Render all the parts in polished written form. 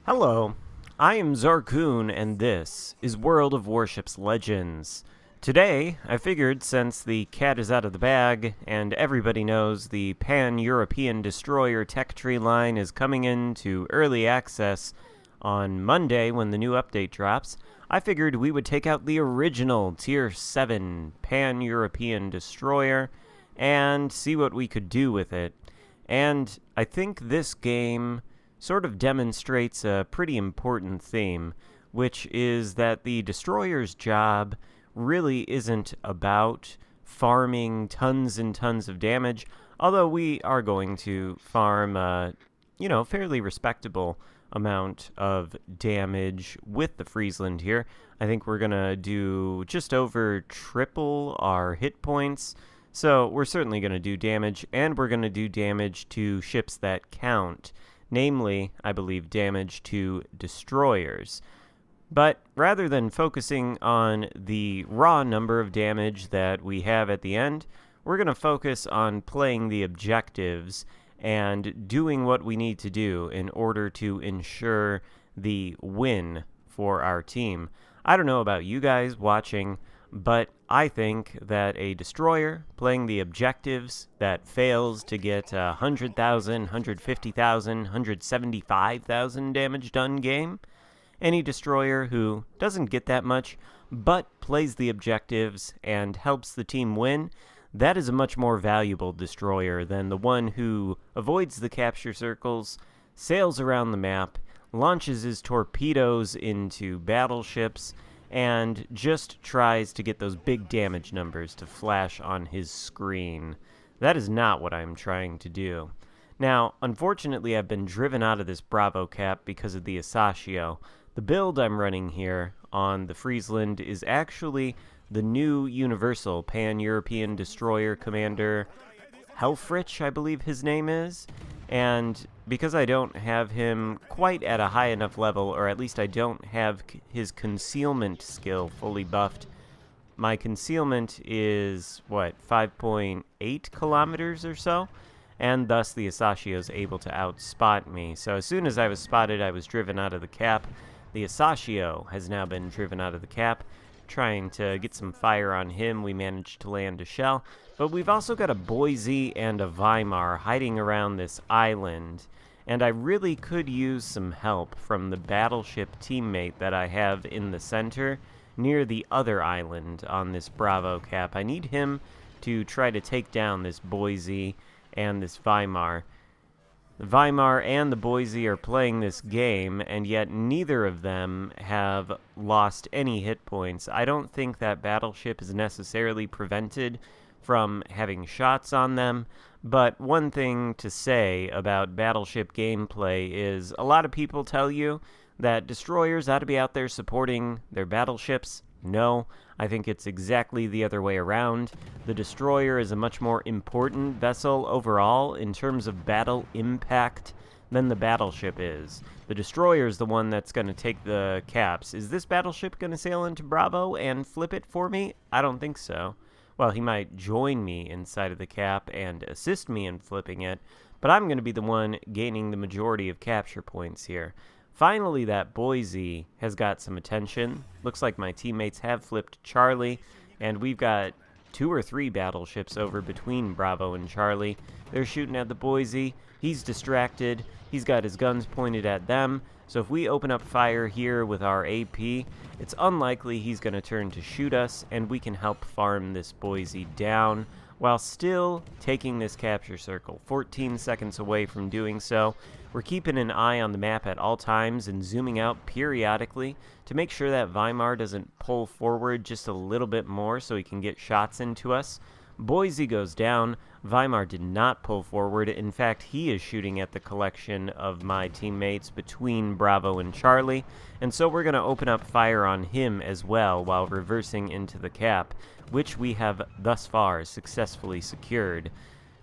Hello, I am Xarkun, and this is World of Warships Legends. Today, I figured since the cat is out of the bag, and everybody knows the Pan-European Destroyer tech tree line is coming into early access on Monday when the new update drops, I figured we would take out the original Tier 7 Pan-European Destroyer and see what we could do with it. And I think this game sort of demonstrates a pretty important theme, which is that the Destroyer's job really isn't about farming tons and tons of damage, although we are going to farm fairly respectable amount of damage with the Friesland here. I think we're going to do just over triple our hit points, so we're certainly going to do damage, and we're going to do damage to ships that count. Namely, I believe, damage to destroyers. But rather than focusing on the raw number of damage that we have at the end, we're going to focus on playing the objectives and doing what we need to do in order to ensure the win for our team. I don't know about you guys watching, but I think that a destroyer playing the objectives that fails to get 100,000, 150,000, 175,000 damage done game, any destroyer who doesn't get that much but plays the objectives and helps the team win, that is a much more valuable destroyer than the one who avoids the capture circles, sails around the map, launches his torpedoes into battleships, and just tries to get those big damage numbers to flash on his screen. That is not what I'm trying to do. Now, unfortunately, I've been driven out of this Bravo cap because of the Asashio. The build I'm running here on the Friesland is actually the new Universal Pan-European Destroyer Commander Helfrich, I believe his name is. And because I don't have him quite at a high enough level, or at least I don't have his concealment skill fully buffed, my concealment is, 5.8 kilometers or so? And thus the Asashio is able to outspot me. So as soon as I was spotted, I was driven out of the cap. The Asashio has now been driven out of the cap. Trying to get some fire on him, we managed to land a shell. But we've also got a Boise and a Weimar hiding around this island, and I really could use some help from the battleship teammate that I have in the center near the other island on this Bravo cap. I need him to try to take down this Boise and this Weimar. The Weimar and the Boise are playing this game, and yet neither of them have lost any hit points. I don't think that battleship is necessarily prevented from having shots on them, but one thing to say about battleship gameplay is a lot of people tell you that destroyers ought to be out there supporting their battleships. No, I think it's exactly the other way around. The destroyer is a much more important vessel overall in terms of battle impact than the battleship is. The destroyer is the one that's going to take the caps. Is this battleship going to sail into Bravo and flip it for me? I don't think so. Well, he might join me inside of the cap and assist me in flipping it, but I'm going to be the one gaining the majority of capture points here. Finally, that Boise has got some attention. Looks like my teammates have flipped Charlie, and we've got 2 or 3 battleships over between Bravo and Charlie. They're shooting at the Boise. He's distracted. He's got his guns pointed at them. So if we open up fire here with our AP, it's unlikely he's going to turn to shoot us, and we can help farm this Boise down while still taking this capture circle. 14 seconds away from doing so. We're keeping an eye on the map at all times and zooming out periodically to make sure that Weimar doesn't pull forward just a little bit more so he can get shots into us. Boise goes down. Weimar did not pull forward. In fact, he is shooting at the collection of my teammates between Bravo and Charlie, and so we're going to open up fire on him as well while reversing into the cap, which we have thus far successfully secured.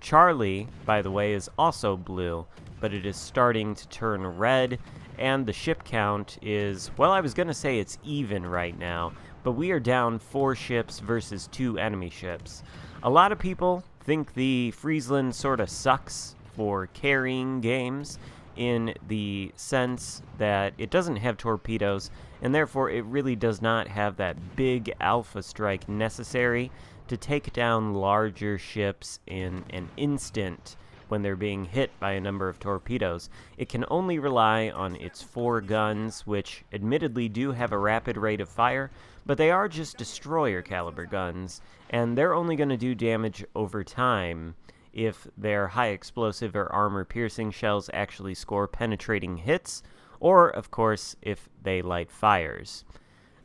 Charlie, by the way, is also blue, but it is starting to turn red, and the ship count is, well, I was going to say it's even right now, but we are down 4 ships versus 2 enemy ships. A lot of people think the Friesland sort of sucks for carrying games. in the sense that it doesn't have torpedoes, and therefore it really does not have that big alpha strike necessary to take down larger ships in an instant when they're being hit by a number of torpedoes. It can only rely on its 4 guns, which admittedly do have a rapid rate of fire, but they are just destroyer caliber guns, and they're only going to do damage over time if their high explosive or armor piercing shells actually score penetrating hits, or of course if they light fires.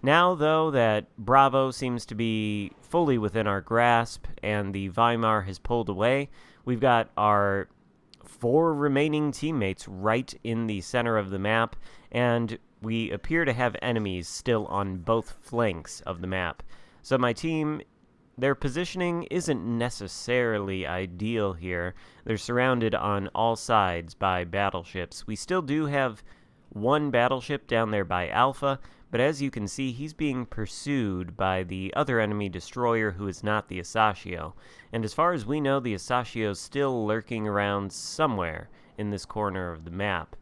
Now, though, that Bravo seems to be fully within our grasp and the Weimar has pulled away, we've got our 4 remaining teammates right in the center of the map, and we appear to have enemies still on both flanks of the map. So my team, their positioning isn't necessarily ideal here. They're surrounded on all sides by battleships. We still do have one battleship down there by Alpha, but as you can see, he's being pursued by the other enemy destroyer who is not the Asashio. And as far as we know, the Asashio's still lurking around somewhere in this corner of the map.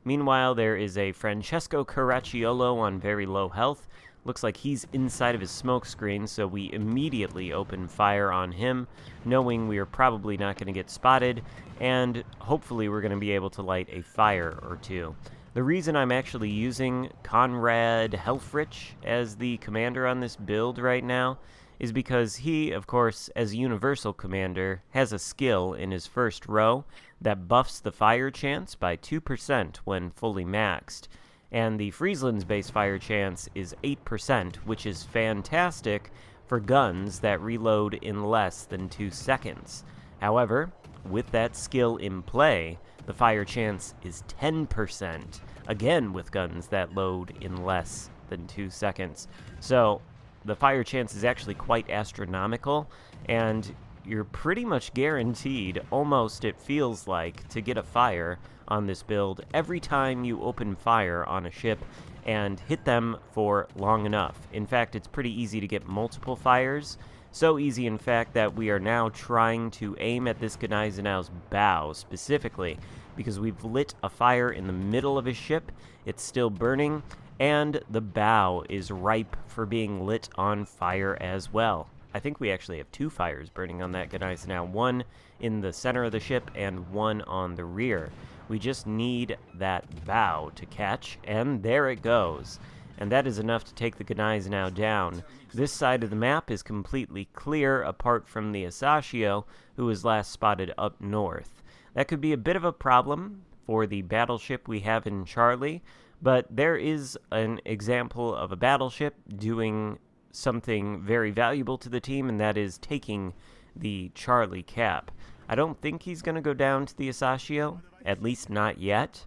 Meanwhile, there is a Francesco Caracciolo on very low health. Looks like he's inside of his smoke screen, so we immediately open fire on him, knowing we are probably not going to get spotted, and hopefully we're going to be able to light a fire or two. The reason I'm actually using Conrad Helfrich as the commander on this build right now is because he, of course, as a universal commander, has a skill in his first row that buffs the fire chance by 2% when fully maxed. And the Friesland's base fire chance is 8%, which is fantastic for guns that reload in less than 2 seconds. However, with that skill in play, the fire chance is 10%, again with guns that load in less than 2 seconds. So the fire chance is actually quite astronomical, and you're pretty much guaranteed, almost it feels like, to get a fire on this build every time you open fire on a ship and hit them for long enough. In fact, it's pretty easy to get multiple fires. So easy, in fact, that we are now trying to aim at this Gneisenau's bow specifically, because we've lit a fire in the middle of his ship, it's still burning, and the bow is ripe for being lit on fire as well. I think we actually have 2 fires burning on that Gneisenau, one in the center of the ship and one on the rear. We just need that bow to catch, and there it goes. And that is enough to take the Gneisenau down. This side of the map is completely clear, apart from the Asashio, who was last spotted up north. That could be a bit of a problem for the battleship we have in Charlie, but there is an example of a battleship doing something very valuable to the team, and that is taking the Charlie cap. I don't think he's going to go down to the Asashio, at least not yet.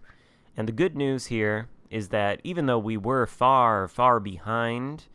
And the good news here is that even though we were far, far behind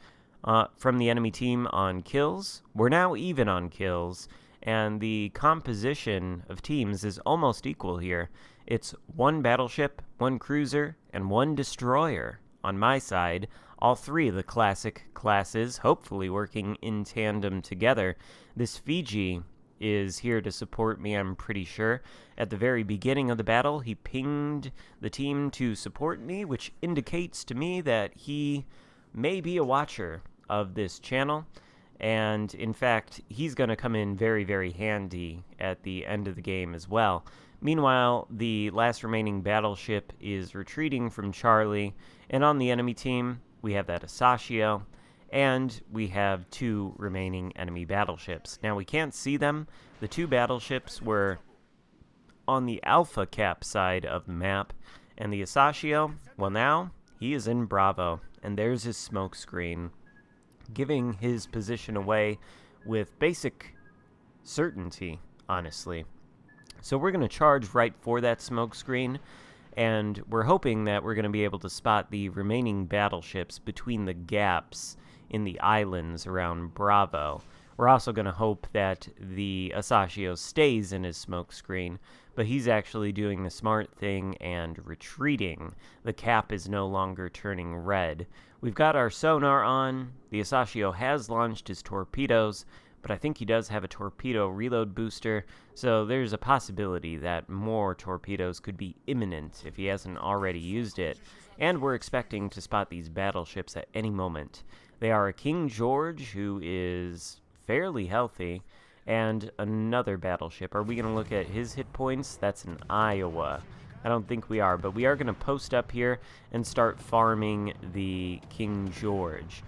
from the enemy team on kills, we're now even on kills, and the composition of teams is almost equal here. It's 1 battleship, 1 cruiser, and 1 destroyer on my side, all 3 of the classic classes hopefully working in tandem together. This Fiji is here to support me, I'm pretty sure. At the very beginning of the battle, he pinged the team to support me, which indicates to me that he may be a watcher of this channel, and in fact, he's going to come in very, very handy at the end of the game as well. Meanwhile, the last remaining battleship is retreating from Charlie, and on the enemy team, we have that Asashio, and we have 2 remaining enemy battleships. Now, we can't see them. The 2 battleships were on the Alpha Cap side of the map, and the Asashio, well now, he is in Bravo, and there's his smoke screen, giving his position away with basic certainty, honestly. So we're going to charge right for that smoke screen, and we're hoping that we're going to be able to spot the remaining battleships between the gaps in the islands around Bravo. We're also going to hope that the Asashio stays in his smoke screen, but he's actually doing the smart thing and retreating. The cap is no longer turning red. We've got our sonar on. The Asashio has launched his torpedoes, but I think he does have a torpedo reload booster, so there's a possibility that more torpedoes could be imminent if he hasn't already used it, and we're expecting to spot these battleships at any moment. They are a King George, who is fairly healthy, and another battleship. Are we going to look at his hit points? That's an Iowa. I don't think we are, but we are going to post up here and start farming the King George.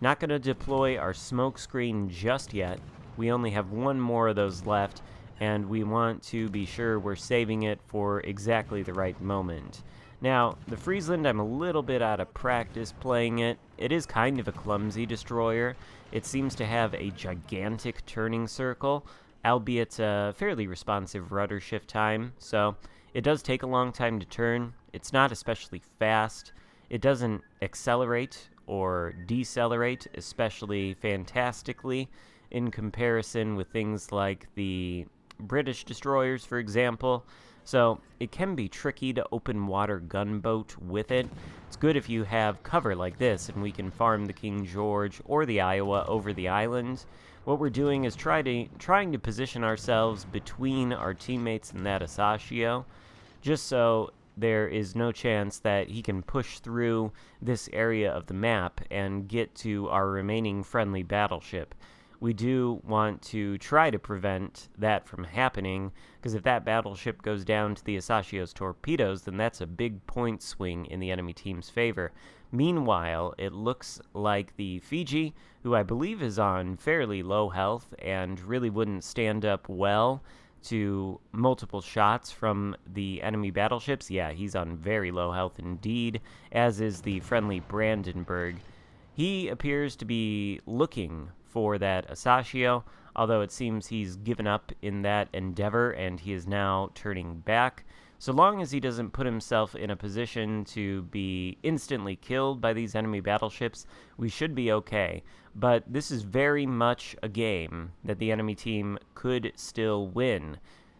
Not going to deploy our smoke screen just yet. We only have one more of those left, and we want to be sure we're saving it for exactly the right moment. Now, the Friesland, I'm a little bit out of practice playing it. It is kind of a clumsy destroyer. It seems to have a gigantic turning circle, albeit a fairly responsive rudder shift time, so it does take a long time to turn. It's not especially fast. It doesn't accelerate or decelerate especially fantastically in comparison with things like the British destroyers, for example. So it can be tricky to open water gunboat with it. It's good if you have cover like this and we can farm the King George or the Iowa over the island. What we're doing is trying to position ourselves between our teammates and that Asashio, just so there is no chance that he can push through this area of the map and get to our remaining friendly battleship. We do want to try to prevent that from happening, because if that battleship goes down to the Asashio's torpedoes, then that's a big point swing in the enemy team's favor. Meanwhile, it looks like the Fiji, who I believe is on fairly low health and really wouldn't stand up well to multiple shots from the enemy battleships. Yeah, he's on very low health indeed, as is the friendly Brandenburg. He appears to be looking for that Asashio, although it seems he's given up in that endeavor and he is now turning back. So long as he doesn't put himself in a position to be instantly killed by these enemy battleships, we should be okay. But this is very much a game that the enemy team could still win.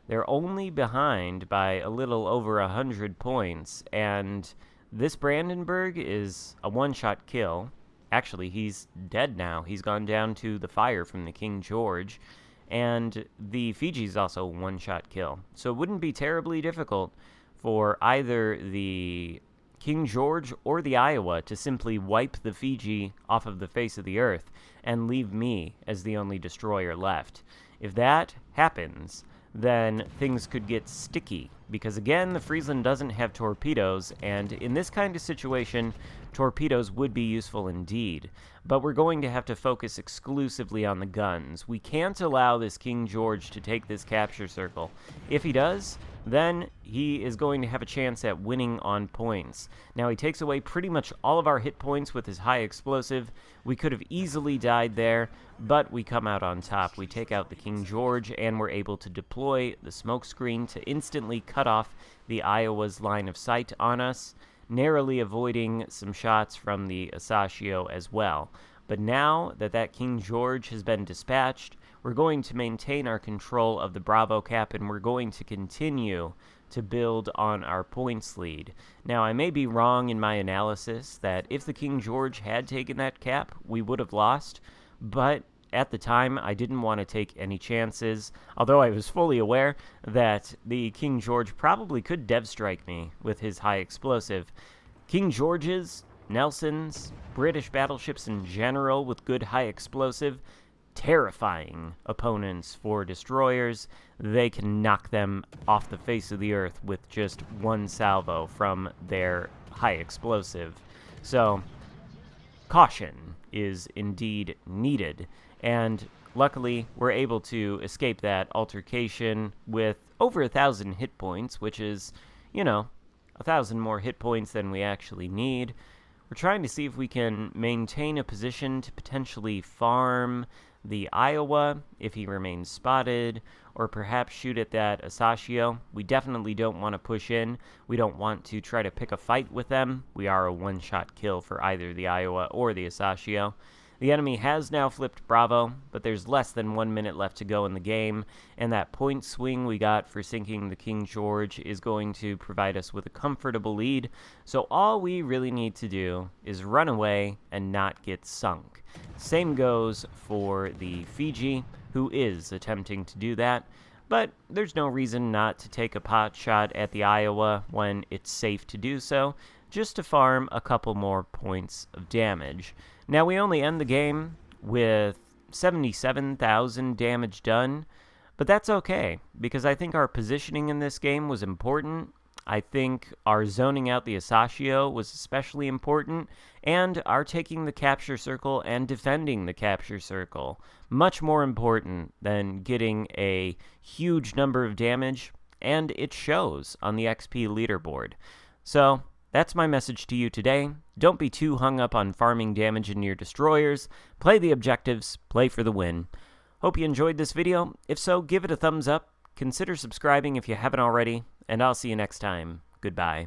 They're only behind by a little over 100 points, and this Brandenburg is a one-shot kill. Actually, he's dead now. He's gone down to the fire from the King George. And the Fiji's also a one-shot kill. So it wouldn't be terribly difficult for either the King George or the Iowa to simply wipe the Fiji off of the face of the earth and leave me as the only destroyer left. If that happens, then things could get sticky, because again, the Friesland doesn't have torpedoes, and in this kind of situation, torpedoes would be useful indeed. But we're going to have to focus exclusively on the guns. We can't allow this King George to take this capture circle. If he does, then he is going to have a chance at winning on points. Now, he takes away pretty much all of our hit points with his high explosive. We could have easily died there, but we come out on top. We take out the King George, and we're able to deploy the smoke screen to instantly cut off the Iowa's line of sight on us, narrowly avoiding some shots from the Asashio as well. But now that that King George has been dispatched, we're going to maintain our control of the Bravo cap, and we're going to continue to build on our points lead. Now, I may be wrong in my analysis that if the King George had taken that cap, we would have lost, but at the time, I didn't want to take any chances, although I was fully aware that the King George probably could dev strike me with his high explosive. King Georges, Nelsons, British battleships in general with good high explosive, terrifying opponents for destroyers. They can knock them off the face of the earth with just one salvo from their high explosive. So, caution is indeed needed. And luckily, we're able to escape that altercation with over 1,000 hit points, which is, 1,000 more hit points than we actually need. We're trying to see if we can maintain a position to potentially farm the Iowa if he remains spotted, or perhaps shoot at that Asashio. We definitely don't want to push in. We don't want to try to pick a fight with them. We are a one-shot kill for either the Iowa or the Asashio. The enemy has now flipped Bravo, but there's less than 1 minute left to go in the game, and that point swing we got for sinking the King George is going to provide us with a comfortable lead, so all we really need to do is run away and not get sunk. Same goes for the Fiji, who is attempting to do that, but there's no reason not to take a pot shot at the Iowa when it's safe to do so, just to farm a couple more points of damage. Now, we only end the game with 77,000 damage done, but that's okay, because I think our positioning in this game was important. I think our zoning out the Asashio was especially important, and our taking the capture circle and defending the capture circle, much more important than getting a huge number of damage, and it shows on the XP leaderboard. So, that's my message to you today. Don't be too hung up on farming damage in your destroyers. Play the objectives, play for the win. Hope you enjoyed this video. If so, give it a thumbs up. Consider subscribing if you haven't already, and I'll see you next time. Goodbye.